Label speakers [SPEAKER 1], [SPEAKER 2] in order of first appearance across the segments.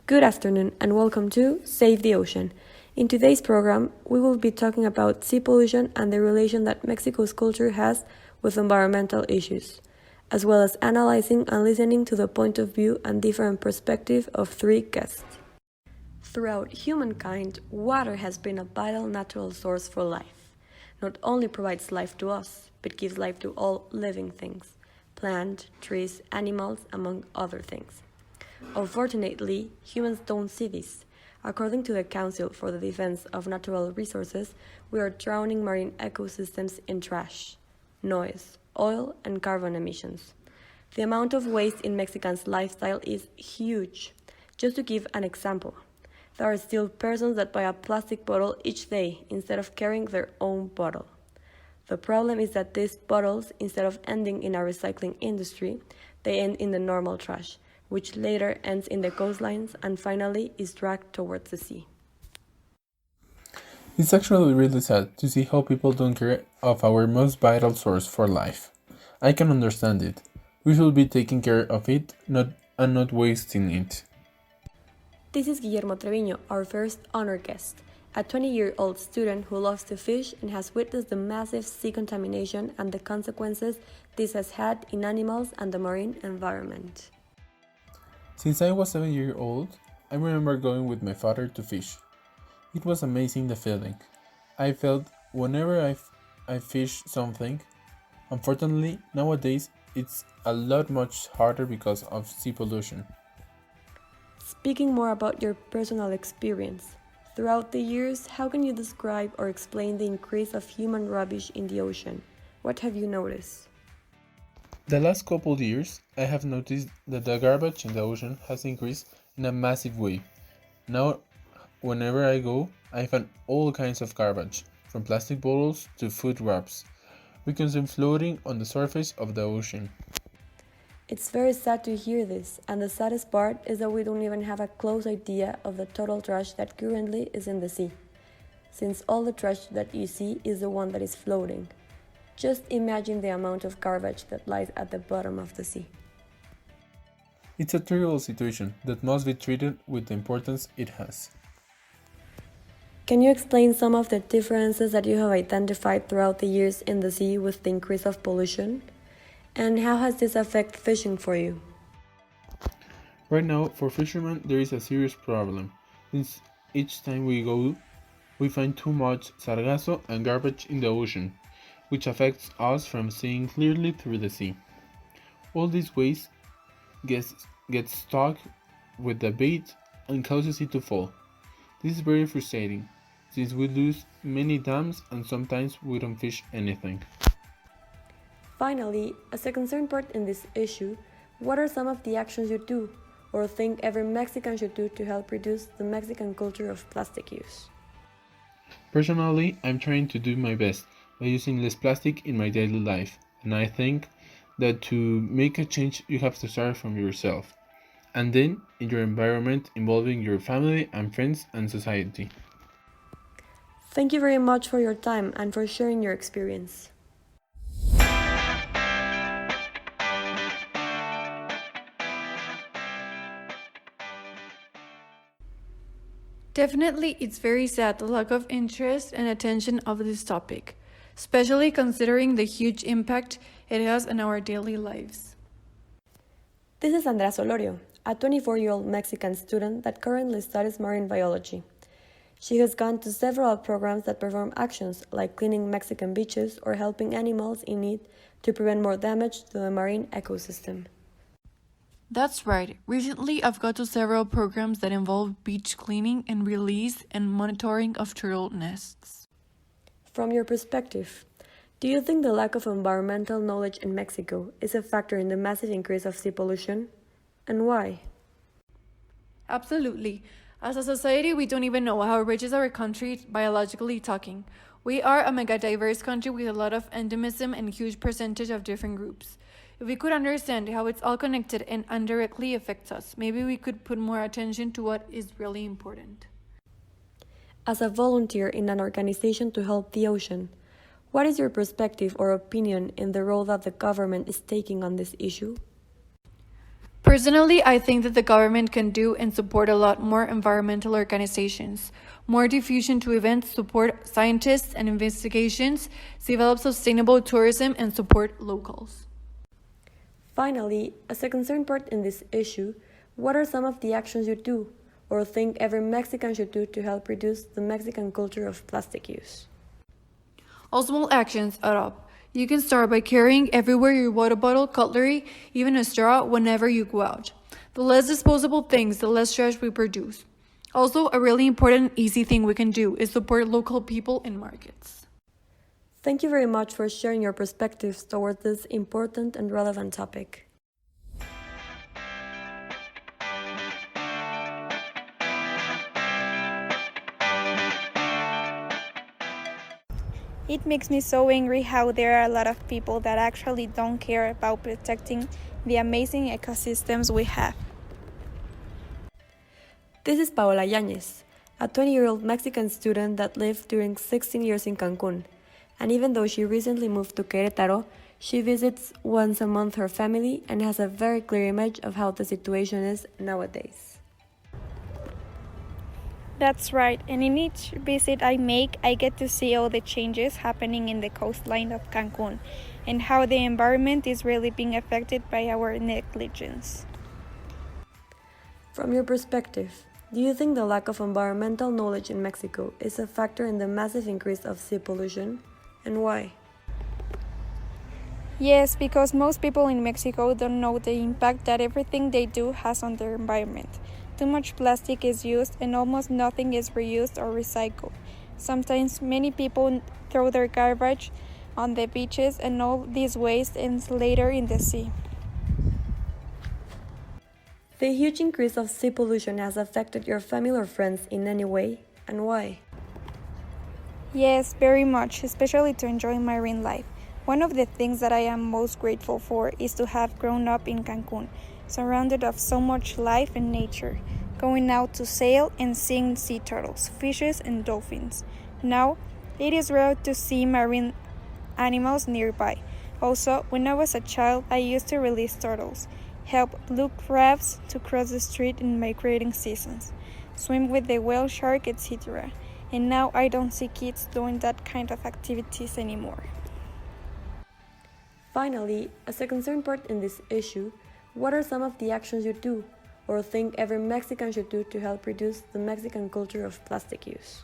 [SPEAKER 1] Good afternoon and welcome to Save the Ocean. In today's program, we will be talking about sea pollution and the relation that Mexico's culture has with environmental issues, as well as analyzing and listening to the point of view and different perspective of three guests. Throughout humankind, water has been a vital natural source for life. Not only provides life to us, but gives life to all living things, plants, trees, animals, among other things. Unfortunately, humans don't see this. According to the Council for the Defense of Natural Resources, we are drowning marine ecosystems in trash, noise, oil, and carbon emissions. The amount of waste in Mexicans' lifestyle is huge. Just to give an example, there are still persons that buy a plastic bottle each day instead of carrying their own bottle. The problem is that these bottles, instead of ending in a recycling industry, they end in the normal trash, which later ends in the coastlines and finally is dragged towards the sea.
[SPEAKER 2] It's actually really sad to see how people don't care of our most vital source for life. I can understand it. We should be taking care of it and not wasting it.
[SPEAKER 1] This is Guillermo Treviño, our first honored guest, a 20-year-old student who loves to fish and has witnessed the massive sea contamination and the consequences this has had in animals and the marine environment.
[SPEAKER 2] Since I was 7 years old, I remember going with my father to fish. It was amazing the feeling I felt whenever I fish something. Unfortunately, nowadays it's a lot much harder because of sea pollution.
[SPEAKER 1] Speaking more about your personal experience, throughout the years, how can you describe or explain the increase of human rubbish in the ocean? What have you noticed?
[SPEAKER 2] The last couple of years, I have noticed that the garbage in the ocean has increased in a massive way. Now, whenever I go, I find all kinds of garbage, from plastic bottles to food wraps. We can see them floating on the surface of the ocean.
[SPEAKER 1] It's very sad to hear this, and the saddest part is that we don't even have a close idea of the total trash that currently is in the sea, since all the trash that you see is the one that is floating. Just imagine the amount of garbage that lies at the bottom of the sea.
[SPEAKER 2] It's a terrible situation that must be treated with the importance it has.
[SPEAKER 1] Can you explain some of the differences that you have identified throughout the years in the sea with the increase of pollution? And how has this affected fishing for you?
[SPEAKER 2] Right now, for fishermen, there is a serious problem, since each time we go, we find too much sargasso and garbage in the ocean, which affects us from seeing clearly through the sea. All this waste gets stuck with the bait and causes it to fall. This is very frustrating, since we lose many dams and sometimes we don't fish anything.
[SPEAKER 1] Finally, as a concerned part in this issue, what are some of the actions you do or think every Mexican should do to help reduce the Mexican culture of plastic use?
[SPEAKER 2] Personally, I'm trying to do my best by using less plastic in my daily life, and I think that to make a change you have to start from yourself, and then in your environment involving your family and friends and society.
[SPEAKER 1] Thank you very much for your time and for sharing your experience.
[SPEAKER 3] Definitely, it's very sad the lack of interest and attention of this topic, especially considering the huge impact it has on our daily lives.
[SPEAKER 1] This is Andrea Solorio, a 24-year-old Mexican student that currently studies marine biology. She has gone to several programs that perform actions like cleaning Mexican beaches or helping animals in need to prevent more damage to the marine ecosystem.
[SPEAKER 3] That's right. Recently, I've got to several programs that involve beach cleaning and release and monitoring of turtle nests.
[SPEAKER 1] From your perspective, do you think the lack of environmental knowledge in Mexico is a factor in the massive increase of sea pollution? And why?
[SPEAKER 3] Absolutely. As a society, we don't even know how rich is our country biologically talking. We are a mega diverse country with a lot of endemism and huge percentage of different groups. If we could understand how it's all connected and indirectly affects us, maybe we could put more attention to what is really important.
[SPEAKER 1] As a volunteer in an organization to help the ocean, what is your perspective or opinion in the role that the government is taking on this issue?
[SPEAKER 3] Personally, I think that the government can do and support a lot more environmental organizations, more diffusion to events, support scientists and investigations, develop sustainable tourism, and support locals.
[SPEAKER 1] Finally, as a concerned part in this issue, what are some of the actions you do or think every Mexican should do to help reduce the Mexican culture of plastic use?
[SPEAKER 3] All small actions add up. You can start by carrying everywhere your water bottle, cutlery, even a straw whenever you go out. The less disposable things, the less trash we produce. Also, a really important and easy thing we can do is support local people in markets.
[SPEAKER 1] Thank you very much for sharing your perspectives towards this important and relevant topic.
[SPEAKER 4] It makes me so angry how there are a lot of people that actually don't care about protecting the amazing ecosystems we have.
[SPEAKER 1] This is Paola Yañez, a 20-year-old Mexican student that lived during 16 years in Cancun, and even though she recently moved to Querétaro, she visits once a month her family and has a very clear image of how the situation is nowadays.
[SPEAKER 4] That's right, and in each visit I make, I get to see all the changes happening in the coastline of Cancun and how the environment is really being affected by our negligence.
[SPEAKER 1] From your perspective, do you think the lack of environmental knowledge in Mexico is a factor in the massive increase of sea pollution, and why?
[SPEAKER 4] Yes, because most people in Mexico don't know the impact that everything they do has on their environment. Too much plastic is used and almost nothing is reused or recycled. Sometimes many people throw their garbage on the beaches and all this waste ends later in the sea.
[SPEAKER 1] The huge increase of sea pollution has affected your family or friends in any way, and why?
[SPEAKER 4] Yes, very much, especially to enjoy marine life. One of the things that I am most grateful for is to have grown up in Cancun, surrounded of so much life and nature, going out to sail and seeing sea turtles, fishes, and dolphins. Now, it is rare to see marine animals nearby. Also, when I was a child, I used to release turtles, help blue crabs to cross the street in migrating seasons, swim with the whale shark, etc. And now I don't see kids doing that kind of activities anymore.
[SPEAKER 1] Finally, as a concerned part in this issue, what are some of the actions you do or think every Mexican should do to help reduce the Mexican culture of plastic use?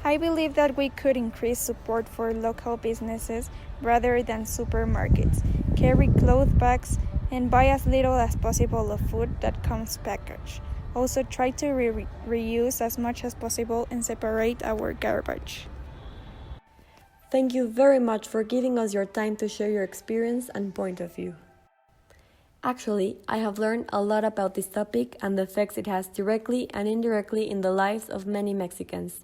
[SPEAKER 4] I believe that we could increase support for local businesses rather than supermarkets, carry cloth bags, and buy as little as possible of food that comes packaged. Also, try to reuse as much as possible and separate our garbage.
[SPEAKER 1] Thank you very much for giving us your time to share your experience and point of view. Actually, I have learned a lot about this topic and the effects it has directly and indirectly in the lives of many Mexicans.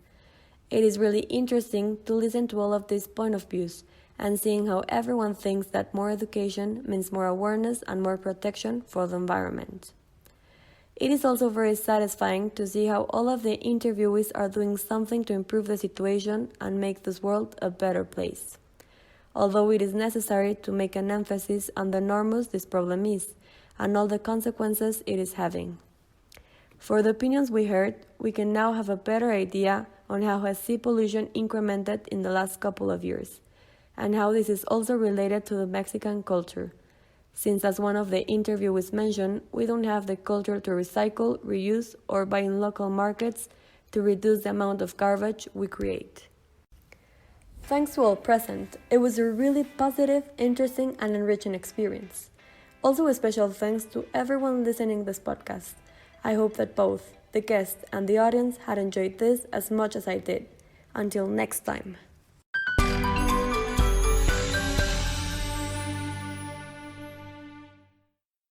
[SPEAKER 1] It is really interesting to listen to all of these point of views and seeing how everyone thinks that more education means more awareness and more protection for the environment. It is also very satisfying to see how all of the interviewees are doing something to improve the situation and make this world a better place. Although it is necessary to make an emphasis on the enormous this problem is and all the consequences it is having. For the opinions we heard, we can now have a better idea on how has sea pollution incremented in the last couple of years, and how this is also related to the Mexican culture, since as one of the interviewees mentioned, we don't have the culture to recycle, reuse, or buy in local markets to reduce the amount of garbage we create. Thanks to all present, it was a really positive, interesting, and enriching experience. Also a special thanks to everyone listening this podcast. I hope that both the guest and the audience had enjoyed this as much as I did. Until next time.